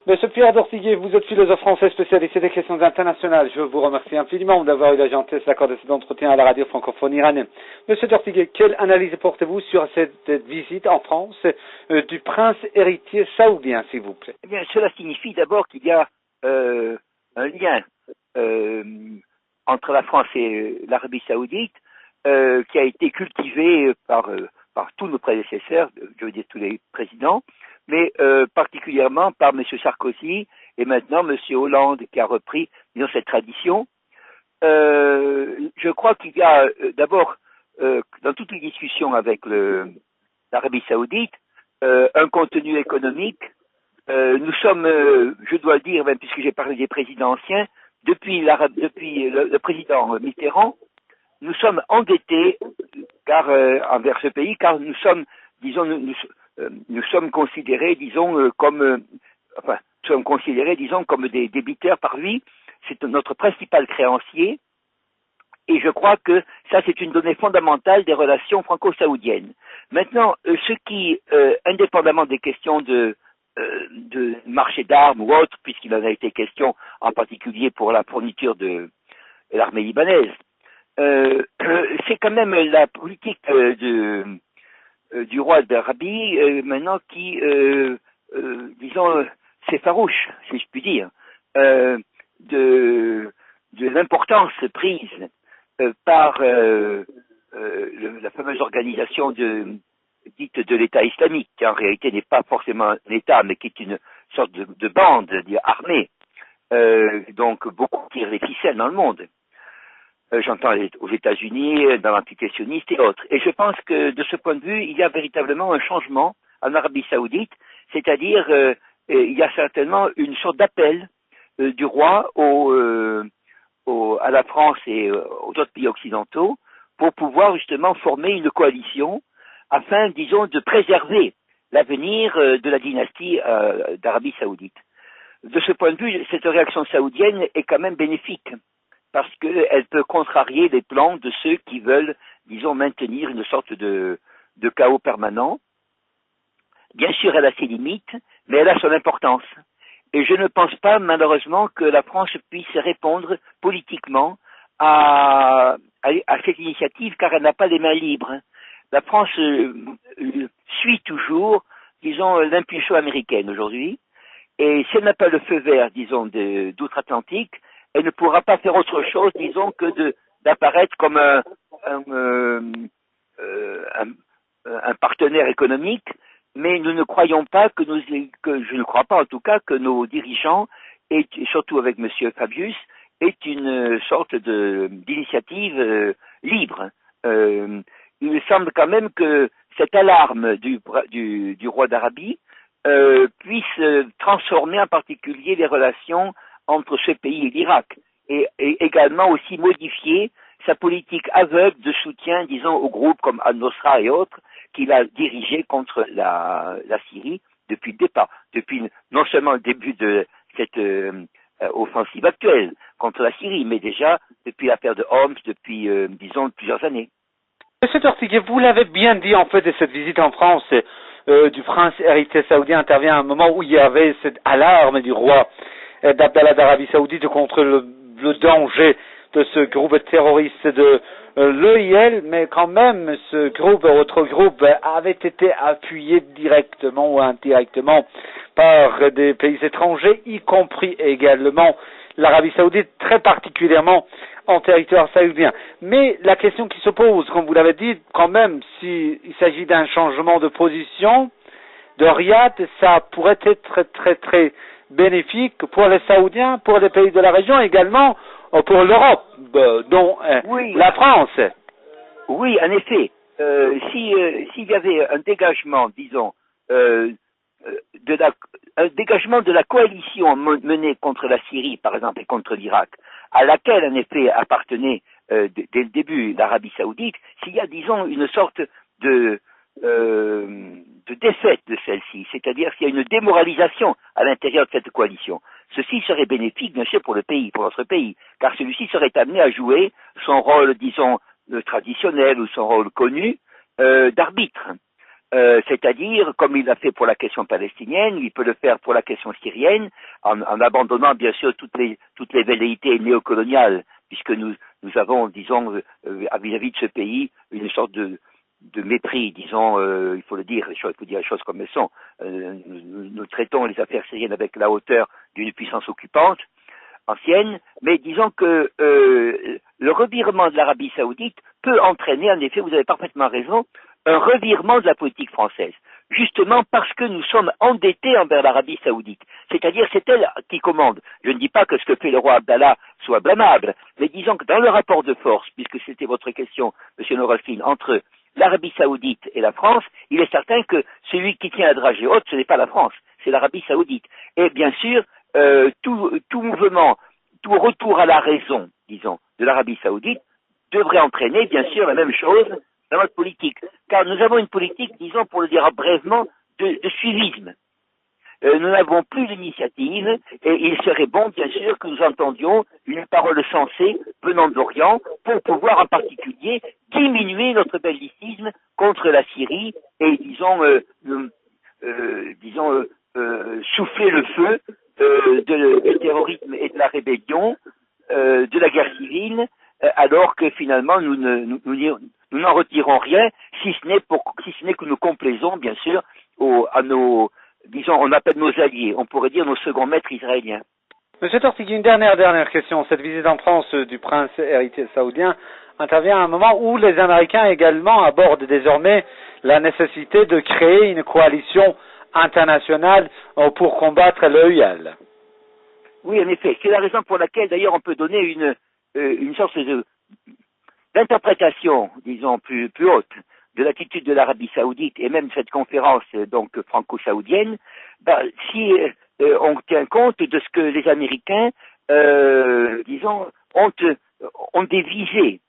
Monsieur Pierre Dortiguet, vous êtes philosophe français spécialiste des questions internationales. Je vous remercie infiniment d'avoir eu la gentillesse d'accorder cet entretien à la radio francophone iranienne. Monsieur Dortiguet, quelle analyse portez-vous sur cette visite en France du prince héritier saoudien, s'il vous plaît? Eh bien, cela signifie d'abord qu'il y a un lien entre la France et l'Arabie saoudite qui a été cultivé par tous nos prédécesseurs, je veux dire tous les présidents, mais particulièrement par M. Sarkozy et maintenant M. Hollande qui a repris, disons, cette tradition. Je crois qu'il y a d'abord, dans toutes les discussions avec l'Arabie saoudite, un contenu économique. Nous sommes, je dois le dire, même puisque j'ai parlé des présidents anciens, depuis le président Mitterrand, nous sommes endettés envers ce pays, car nous sommes, disons, nous sommes considérés, disons, comme des débiteurs par lui. C'est notre principal créancier. Et je crois que ça, c'est une donnée fondamentale des relations franco-saoudiennes. Maintenant, ce qui, indépendamment des questions de marché d'armes ou autre, puisqu'il en a été question en particulier pour la fourniture de l'armée libanaise, c'est quand même la politique du roi d'Arabie maintenant qui, disons, s'effarouche, si je puis dire, de l'importance prise par la fameuse organisation dite de l'État islamique, qui en réalité n'est pas forcément un État, mais qui est une sorte de bande armée. Donc beaucoup tirent les ficelles dans le monde. J'entends aux États-Unis, dans l'entité sioniste et autres. Et je pense que de ce point de vue, il y a véritablement un changement en Arabie saoudite, c'est-à-dire il y a certainement une sorte d'appel du roi à la France et aux autres pays occidentaux pour pouvoir justement former une coalition afin, disons, de préserver l'avenir de la dynastie d'Arabie saoudite. De ce point de vue, cette réaction saoudienne est quand même bénéfique, parce qu'elle peut contrarier les plans de ceux qui veulent, disons, maintenir une sorte de chaos permanent. Bien sûr, elle a ses limites, mais elle a son importance. Et je ne pense pas, malheureusement, que la France puisse répondre politiquement à cette initiative, car elle n'a pas les mains libres. La France suit toujours, disons, l'impulsion américaine aujourd'hui, et si elle n'a pas le feu vert, disons, d'outre-Atlantique, elle ne pourra pas faire autre chose, disons, que d'apparaître comme un partenaire économique, mais nous ne croyons pas que je ne crois pas en tout cas que nos dirigeants, et surtout avec M. Fabius, aient une sorte d'initiative libre. Il me semble quand même que cette alarme du roi d'Arabie puisse transformer en particulier les relations entre ce pays et l'Irak, et également aussi modifier sa politique aveugle de soutien, disons, aux groupes comme Al-Nosra et autres, qu'il a dirigé contre la Syrie depuis le départ, depuis non seulement le début de cette offensive actuelle contre la Syrie, mais déjà depuis l'affaire de Homs, depuis, disons, plusieurs années. Monsieur Dortiguet, vous l'avez bien dit, en fait, de cette visite en France du prince héritier saoudien intervient à un moment où il y avait cette alarme du roi d'Abdallah d'Arabie saoudite contre le danger de ce groupe terroriste de l'EIL, mais quand même, ce groupe, autre groupe, avait été appuyé directement ou indirectement par des pays étrangers, y compris également l'Arabie saoudite, très particulièrement en territoire saoudien. Mais la question qui se pose, comme vous l'avez dit, quand même, s'il s'agit d'un changement de position de Riyad, ça pourrait être très très bénéfique pour les Saoudiens, pour les pays de la région, également pour l'Europe, dont oui, la France. Oui, en effet. S'il y avait un dégagement, disons, un dégagement de la coalition menée contre la Syrie, par exemple, et contre l'Irak, à laquelle, en effet, appartenait dès le début l'Arabie saoudite, s'il y a, disons, une sorte de défaite de celle-ci, c'est-à-dire s'il y a une démoralisation à l'intérieur de cette coalition, ceci serait bénéfique, bien sûr, pour le pays, pour notre pays, car celui-ci serait amené à jouer son rôle, disons, traditionnel ou son rôle connu d'arbitre. C'est-à-dire, comme il l'a fait pour la question palestinienne, il peut le faire pour la question syrienne, en abandonnant bien sûr toutes les velléités néocoloniales, puisque nous avons, disons, vis-à-vis de ce pays, une sorte de mépris, disons, il faut dire les choses comme elles sont. Nous traitons les affaires syriennes avec la hauteur d'une puissance occupante ancienne, mais disons que le revirement de l'Arabie saoudite peut entraîner, en effet, vous avez parfaitement raison, un revirement de la politique française, justement parce que nous sommes endettés envers l'Arabie saoudite. C'est-à-dire, c'est elle qui commande. Je ne dis pas que ce que fait le roi Abdallah soit blâmable, mais disons que dans le rapport de force, puisque c'était votre question, M. Norolfin, entre l'Arabie saoudite et la France, il est certain que celui qui tient la dragée haute, ce n'est pas la France, c'est l'Arabie saoudite. Et bien sûr, tout mouvement, tout retour à la raison, disons, de l'Arabie saoudite devrait entraîner, bien sûr, la même chose dans notre politique. Car nous avons une politique, disons, pour le dire brièvement, de suivisme. Nous n'avons plus d'initiative et il serait bon, bien sûr, que nous entendions une parole sensée venant de l'Orient pour pouvoir en particulier diminuer notre bellicisme contre la Syrie et, disons, souffler le feu du terrorisme et de la rébellion, de la guerre civile, alors que finalement nous n'en retirons rien, si ce n'est que nous complaisons, bien sûr, à nos, disons, on appelle nos alliés, on pourrait dire nos seconds maîtres israéliens. Monsieur Tortigui, une dernière question. Cette visite en France du prince héritier saoudien intervient à un moment où les Américains également abordent désormais la nécessité de créer une coalition internationale pour combattre le IL. Oui, en effet. C'est la raison pour laquelle, d'ailleurs, on peut donner une sorte d'interprétation, disons, plus haute de l'attitude de l'Arabie saoudite et même cette conférence donc franco-saoudienne, si on tient compte de ce que les Américains, disons, ont des visées,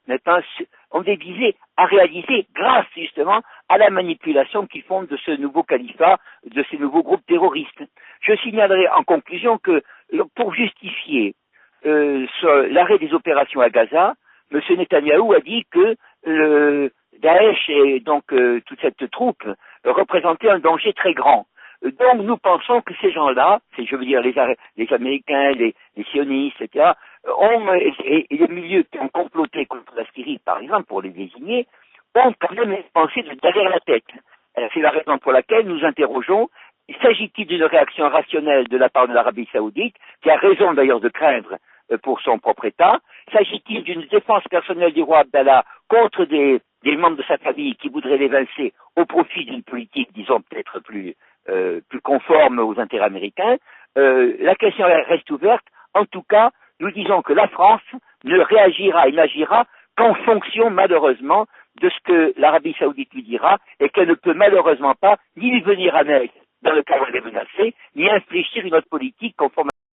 ont des visées à réaliser grâce justement à la manipulation qu'ils font de ce nouveau califat, de ces nouveaux groupes terroristes. Je signalerai en conclusion que pour justifier l'arrêt des opérations à Gaza, M. Netanyahou a dit que le Daesh et donc toute cette troupe représentaient un danger très grand. Donc nous pensons que ces gens-là, je veux dire les Américains, les sionistes, etc., et les milieux qui ont comploté contre la Syrie, par exemple, pour les désigner, ont quand même pensé de derrière la tête. C'est la raison pour laquelle nous interrogeons, s'agit-il d'une réaction rationnelle de la part de l'Arabie saoudite, qui a raison d'ailleurs de craindre pour son propre État? S'agit-il d'une défense personnelle du roi Abdallah contre des membres de sa famille qui voudraient l'évincer au profit d'une politique, disons, peut-être plus conforme aux intérêts américains? La question reste ouverte. En tout cas, nous disons que la France ne réagira et n'agira qu'en fonction, malheureusement, de ce que l'Arabie saoudite lui dira, et qu'elle ne peut malheureusement pas ni lui venir en aide dans le cas où elle est menacée, ni infléchir une autre politique conforme